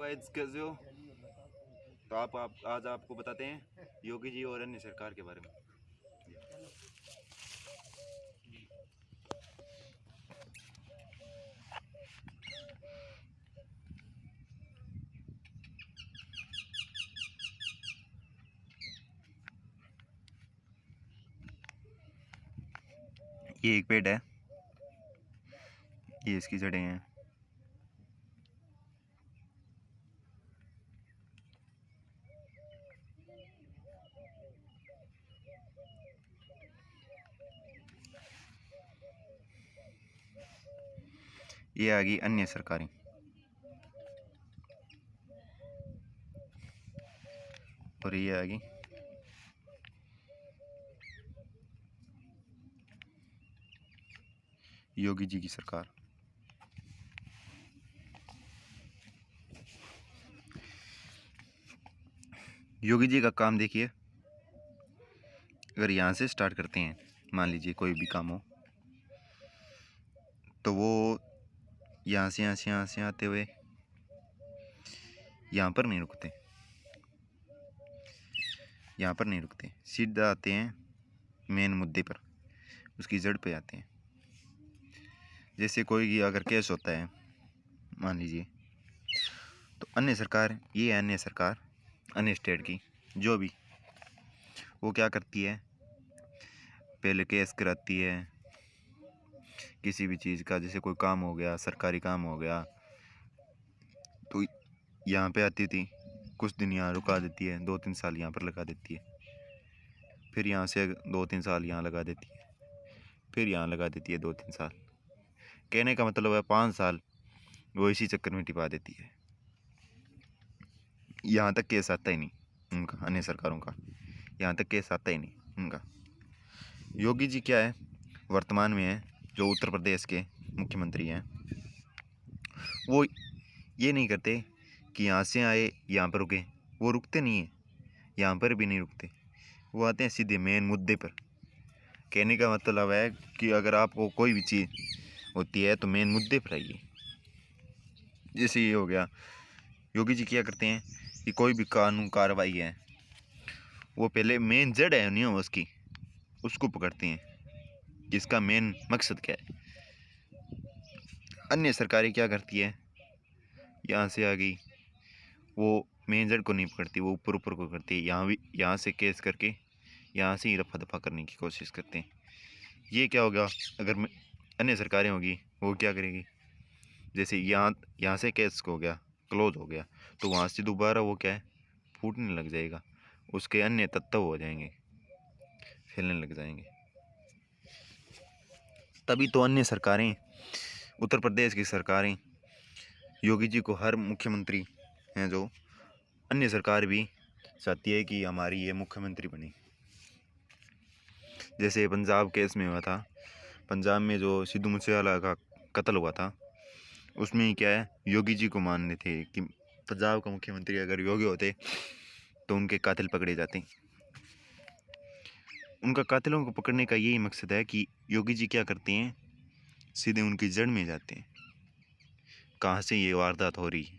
Guys, कैसे हो? तो आप आज आपको बताते हैं योगी जी और अन्य सरकार के बारे में। ये एक पेड़ है, ये इसकी जड़ें हैं। ये आ गई अन्य सरकारें, और ये आ गई योगी जी की सरकार। योगी जी का काम देखिए, अगर यहाँ से स्टार्ट करते हैं, मान लीजिए कोई भी काम हो, तो वो यहाँ से आते हुए यहाँ पर नहीं रुकते, यहाँ पर नहीं रुकते, सीधा आते हैं मेन मुद्दे पर, उसकी जड़ पे आते हैं। जैसे कोई अगर केस होता है मान लीजिए, तो अन्य सरकार, ये है अन्य सरकार, अन्य स्टेट की जो भी, वो क्या करती है, पहले केस कराती है किसी भी चीज़ का। जैसे कोई काम हो गया, सरकारी काम हो गया, तो यहाँ पे आती थी, कुछ दिन यहाँ रुका देती है, 2-3 साल यहाँ पर लगा देती है, फिर यहाँ से 2-3 साल यहाँ लगा देती है, फिर यहाँ लगा देती है 2-3 साल। कहने का मतलब है 5 साल वो इसी चक्कर में टिपा देती है। यहाँ तक केस आता ही नहीं उनका, अन्य सरकारों का यहाँ तक केस आता ही नहीं उनका। योगी जी क्या है, वर्तमान में है, जो उत्तर प्रदेश के मुख्यमंत्री हैं, वो ये नहीं करते कि यहाँ से आए यहाँ पर रुके, वो रुकते नहीं हैं, यहाँ पर भी नहीं रुकते, वो आते हैं सीधे मेन मुद्दे पर। कहने का मतलब है कि अगर आपको कोई भी चीज़ होती है तो मेन मुद्दे पर आइए। जैसे ये हो गया, योगी जी क्या करते हैं कि कोई भी कानून कार्रवाई है, वो पहले मेन जड़ है नहीं उसकी, उसको पकड़ते हैं कि इसका मेन मकसद क्या है। अन्य सरकारें क्या करती है, यहाँ से आ गई, वो मेन जड़ को नहीं पकड़ती, वो ऊपर ऊपर को करती है। यहाँ से केस करके यहाँ से ही रफा दफा करने की कोशिश करते हैं। ये क्या होगा, अगर अन्य सरकारें होगी, वो क्या करेगी, जैसे यहाँ से केस हो गया, क्लोज हो गया, तो वहाँ से दोबारा वो क्या है, फूटने लग जाएगा, उसके अन्य तत्व हो जाएंगे, फैलने लग जाएंगे। तभी तो अन्य सरकारें, उत्तर प्रदेश की सरकारें, योगी जी को, हर मुख्यमंत्री हैं जो, अन्य सरकार भी चाहती है कि हमारी ये मुख्यमंत्री बने। जैसे पंजाब केस में हुआ था, पंजाब में जो सिद्धू मूसेवाला का कत्ल हुआ था, उसमें क्या है, योगी जी को मानने थे कि पंजाब का मुख्यमंत्री अगर योगी होते तो उनके कातिल पकड़े जाते। उनका कातिलों को पकड़ने का यही मकसद है कि योगी जी क्या करते हैं, सीधे उनकी जड़ में जाते हैं, कहाँ से ये वारदात हो रही है।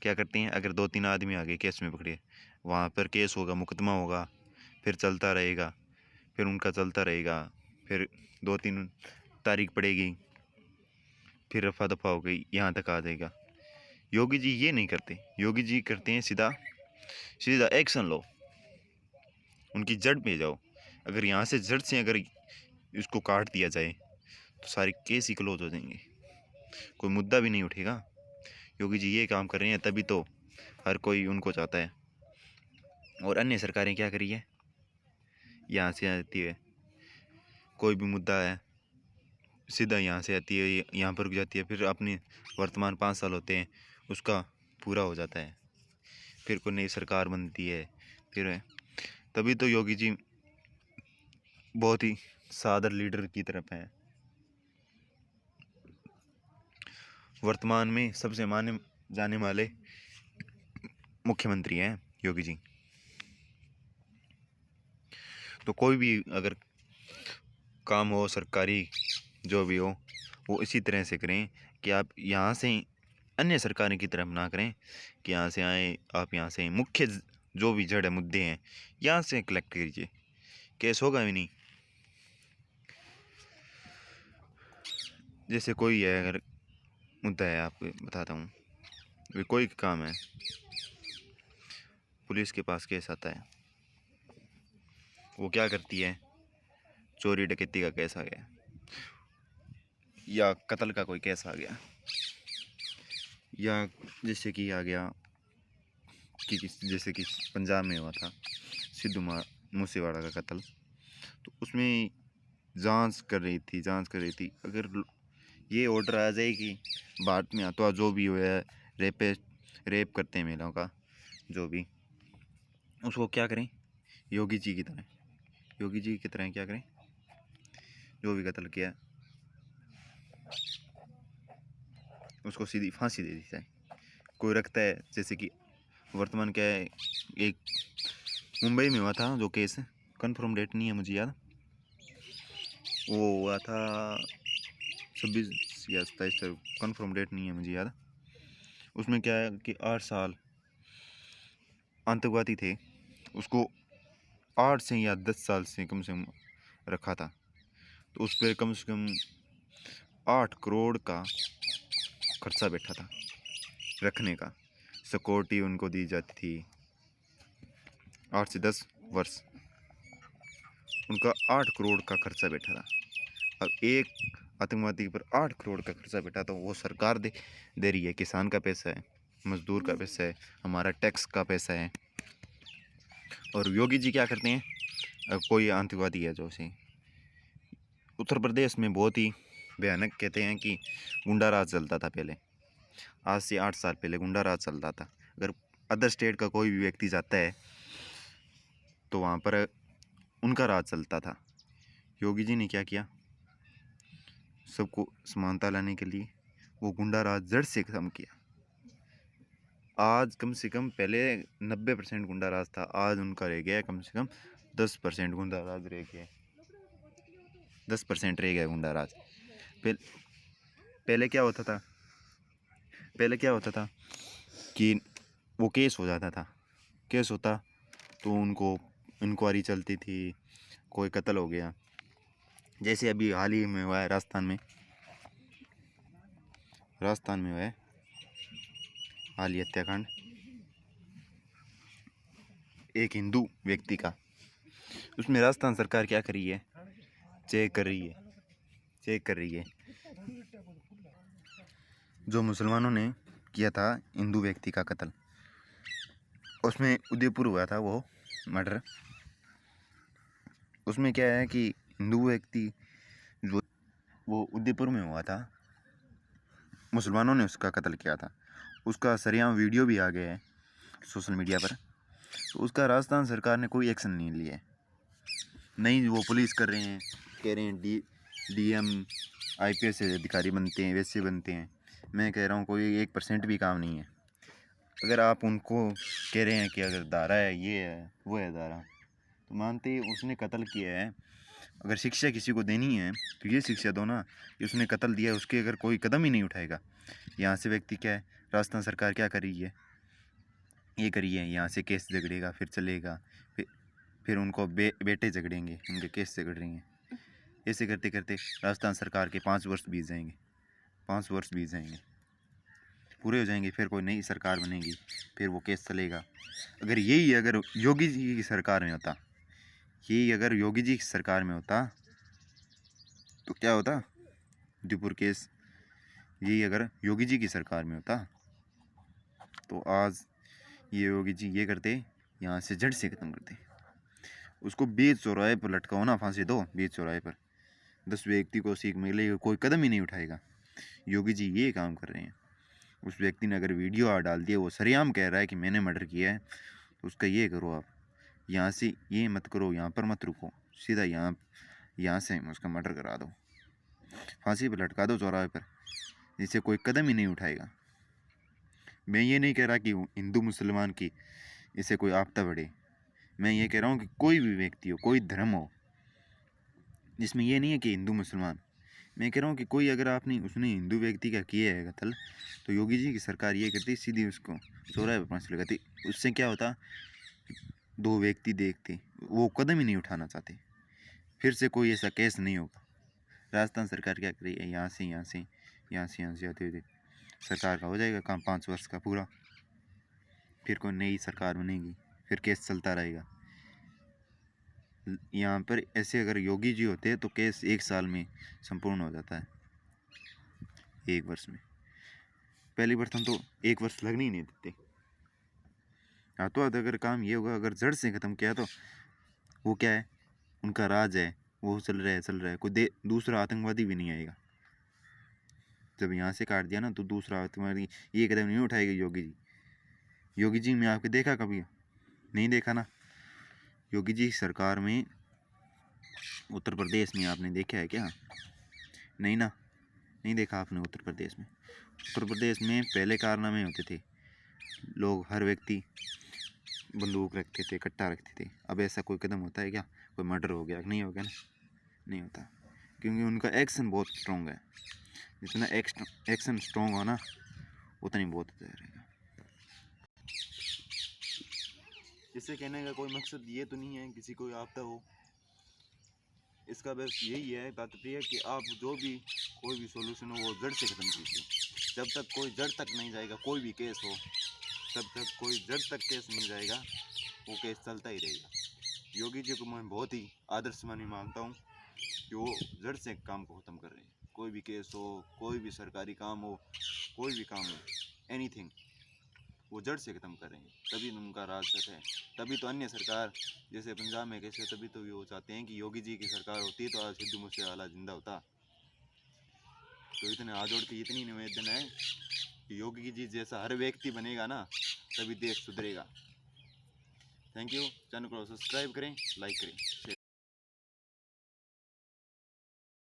क्या करते हैं, अगर 2-3 आदमी आगे केस में पकड़े, वहाँ पर केस होगा, मुकदमा होगा, फिर चलता रहेगा, फिर उनका चलता रहेगा, फिर 2-3 तारीख पड़ेगी, फिर रफा दफा हो गई, यहाँ तक आ जाएगा। योगी जी ये नहीं करते, योगी जी करते हैं सीधा सीधा एक्शन लो, उनकी जड़ में जाओ। अगर यहाँ से जड़ से अगर इसको काट दिया जाए तो सारे केस ही क्लोज हो जाएंगे, कोई मुद्दा भी नहीं उठेगा। योगी जी ये काम कर रहे हैं, तभी तो हर कोई उनको चाहता है। और अन्य सरकारें क्या करी है, यहाँ से आती है, कोई भी मुद्दा है, सीधा यहाँ से आती है, यहाँ पर रुक जाती है, फिर अपने वर्तमान 5 साल होते हैं, उसका पूरा हो जाता है, फिर कोई नई सरकार बनती है, फिर है। तभी तो योगी जी बहुत ही सादर लीडर की तरफ हैं। वर्तमान में सबसे माने जाने वाले मुख्यमंत्री हैं योगी जी। तो कोई भी अगर काम हो सरकारी, जो भी हो, वो इसी तरह से करें कि आप यहाँ से अन्य सरकारें की तरफ ना करें कि यहाँ से आए, आप यहाँ से मुख्य जो भी जड़ मुद्दे हैं यहाँ से कलेक्ट कीजिए, केस होगा भी नहीं। जैसे कोई है, अगर मुद्दा है, आपको बताता हूँ, कोई काम है, पुलिस के पास केस आता है, वो क्या करती है, चोरी डकैती का केस आ गया या कत्ल का कोई केस आ गया, या जैसे कि आ गया कि जैसे कि पंजाब में हुआ था सिद्धू मूसेवाला का कत्ल, तो उसमें जांच कर रही थी। अगर ये ऑर्डर आ जाए कि भारत में तो जो भी हुआ है, रेप करते हैं महिलाओं का, जो भी, उसको क्या करें, योगी जी की तरह क्या करें, जो भी कत्ल किया उसको सीधी फांसी दे दी जाए। कोई रखता है, जैसे कि वर्तमान क्या है, एक मुंबई में हुआ था जो केस, कन्फर्म डेट नहीं है मुझे याद, वो हुआ था 26 या 27 तक, कन्फर्म डेट नहीं है मुझे याद। उसमें क्या है कि 8 साल आतंकवादी थे, उसको 8 से या 10 साल से कम रखा था, तो उस पर कम से कम 8 करोड़ का खर्चा बैठा था रखने का, सिक्योरिटी उनको दी जाती थी 8 से 10 वर्ष, उनका 8 करोड़ का खर्चा बैठा था। अब एक आतंकवादी पर 8 करोड़ का खर्चा बैठा, तो वो सरकार दे रही है, किसान का पैसा है, मजदूर का पैसा है, हमारा टैक्स का पैसा है। और योगी जी क्या करते हैं, कोई आतंकवादी है जो से उत्तर प्रदेश में बहुत ही भयानक, कहते हैं कि गुंडा राज चलता था पहले, आज से 8 साल पहले गुंडा राज चलता था। अगर अदर स्टेट का कोई भी व्यक्ति जाता है तो वहाँ पर उनका राज चलता था। योगी जी ने क्या किया, सबको समानता लाने के लिए वो गुंडा राज जड़ से खत्म किया। आज कम से कम, पहले 90% गुंडा राज था, आज उनका रह गया कम से कम 10% गुंडा राज रह गया, 10% रह गया गुंडा राज। पहले क्या होता था कि वो केस हो जाता था, केस होता तो उनको इंक्वायरी चलती थी, कोई कत्ल हो गया, जैसे अभी हाल ही में हुआ है राजस्थान में हुआ है हाल ही हत्याकांड एक हिंदू व्यक्ति का। उसमें राजस्थान सरकार क्या कर रही है, चेक कर रही है जो मुसलमानों ने किया था हिंदू व्यक्ति का कत्ल, उसमें उदयपुर हुआ था वो मर्डर। उसमें क्या है कि हिंदू व्यक्ति जो वो उदयपुर में हुआ था, मुसलमानों ने उसका कत्ल किया था, उसका सरेआम वीडियो भी आ गया है सोशल मीडिया पर, तो उसका राजस्थान सरकार ने कोई एक्शन नहीं लिया है। नहीं, वो पुलिस कर रहे हैं, कह रहे हैं डीएम IPS अधिकारी बनते हैं, वैसे बनते हैं। मैं कह रहा हूँ कोई 1% भी काम नहीं है। अगर आप उनको कह रहे हैं कि अगर धारा है, ये है, वो है धारा, तो मानते उसने कत्ल किया है, अगर शिक्षा किसी को देनी है तो ये शिक्षा दो ना कि उसने कत्ल दिया, उसके अगर कोई कदम ही नहीं उठाएगा। यहाँ से व्यक्ति क्या है, राजस्थान सरकार क्या कर रही है, ये करिए, यहाँ से केस झगड़ेगा, फिर चलेगा, फिर उनको बेटे झगड़ेंगे, उनके केस झगड़ रही हैं। ऐसे करते करते राजस्थान सरकार के 5 वर्ष बीत जाएंगे, पूरे हो जाएंगे, फिर कोई नई सरकार बनेगी, फिर वो केस चलेगा। अगर योगी जी की सरकार में होता, तो क्या होता, उदयपुर केस यही अगर योगी जी की सरकार में होता तो आज ये योगी जी ये करते, यहाँ से जड़ से ख़त्म करते, उसको बीच चौराहे पर लटकाओ ना, फांसी दो बीच चौराहे पर, 10 व्यक्ति को सीख मिलेगी, कोई कदम ही नहीं उठाएगा। योगी जी ये काम कर रहे हैं। उस व्यक्ति ने अगर वीडियो डाल दिया, वो सरेआम कह रहा है कि मैंने मर्डर किया है, तो उसका ये करो, आप यहाँ से ये मत करो, यहाँ पर मत रुको, सीधा यहाँ से उसका मर्डर करा दो, फांसी पर लटका दो चौराहे पर, जिससे कोई कदम ही नहीं उठाएगा। मैं ये नहीं कह रहा कि हिंदू मुसलमान की इससे कोई आपदा बढ़े, मैं ये कह रहा हूँ कि कोई भी व्यक्ति हो, कोई धर्म हो, जिसमें ये नहीं है कि हिंदू मुसलमान, मैं कह रहा हूँ कि कोई अगर आपने उसने हिंदू व्यक्ति का किया है कत्ल, तो योगी जी की सरकार ये करती सीधी उसको चौराहे पर फांसी लगाती। उससे क्या होता, 2 व्यक्ति देखते, वो कदम ही नहीं उठाना चाहते, फिर से कोई ऐसा केस नहीं होगा। राजस्थान सरकार क्या कर रही है, यहाँ से यहाँ से यहाँ से यहाँ से आते हुए सरकार का हो जाएगा काम 5 वर्ष का पूरा, फिर कोई नई सरकार बनेगी, फिर केस चलता रहेगा। यहाँ पर ऐसे अगर योगी जी होते तो केस 1 साल में संपूर्ण हो जाता है, 1 वर्ष में। पहली प्रथम तो 1 वर्ष लगने ही नहीं देते। हाथों हाथ अगर काम ये होगा, अगर जड़ से ख़त्म किया तो वो क्या है, उनका राज है, वो चल रहा है, कोई दूसरा आतंकवादी भी नहीं आएगा। जब यहाँ से काट दिया ना तो दूसरा आतंकवादी ये कदम नहीं उठाएगा योगी जी। योगी जी में आपके देखा कभी? नहीं देखा ना। योगी जी सरकार में उत्तर प्रदेश में आपने देखा है क्या? नहीं ना, नहीं देखा आपने उत्तर प्रदेश में। उत्तर प्रदेश में पहले कारनामे होते थे, लोग हर व्यक्ति बंदूक रखते थे, कट्टा रखते थे। अब ऐसा कोई कदम होता है क्या? कोई मर्डर हो गया नहीं हो गया ना, नहीं होता, क्योंकि उनका एक्शन बहुत स्ट्रॉन्ग है। जितना एक्शन स्ट्रॉन्ग हो ना उतना ही बहुत रहेगा। इससे कहने का कोई मकसद ये तो नहीं है किसी को आपदा हो, इसका बस यही है तात्पर्य कि आप जो भी कोई भी सॉल्यूशन हो वो जड़ से ख़त्म कीजिए। जब तक कोई जड़ तक नहीं जाएगा, कोई भी केस हो, तब तक कोई जड़ तक केस नहीं जाएगा, वो केस चलता ही रहेगा। योगी जी को मैं बहुत ही आदर्श मानता हूँ कि वो जड़ से काम को ख़त्म कर रहे हैं। कोई भी केस हो, कोई भी सरकारी काम हो, कोई भी काम हो, एनीथिंग, वो जड़ से ख़त्म कर रहे हैं। तभी उनका राज सच है। तभी तो अन्य सरकार जैसे पंजाब में कैसे, तभी तो वो चाहते हैं कि योगी जी की सरकार होती तो आज सिद्धू मूसेवाला जिंदा होता। तो इतने हाथ जोड़ के इतनी निवेदन है कि योगी जी जैसा हर व्यक्ति बनेगा ना, तभी देश सुधरेगा। Thank you. चैनल को सब्सक्राइब करें, लाइक करें, शेयर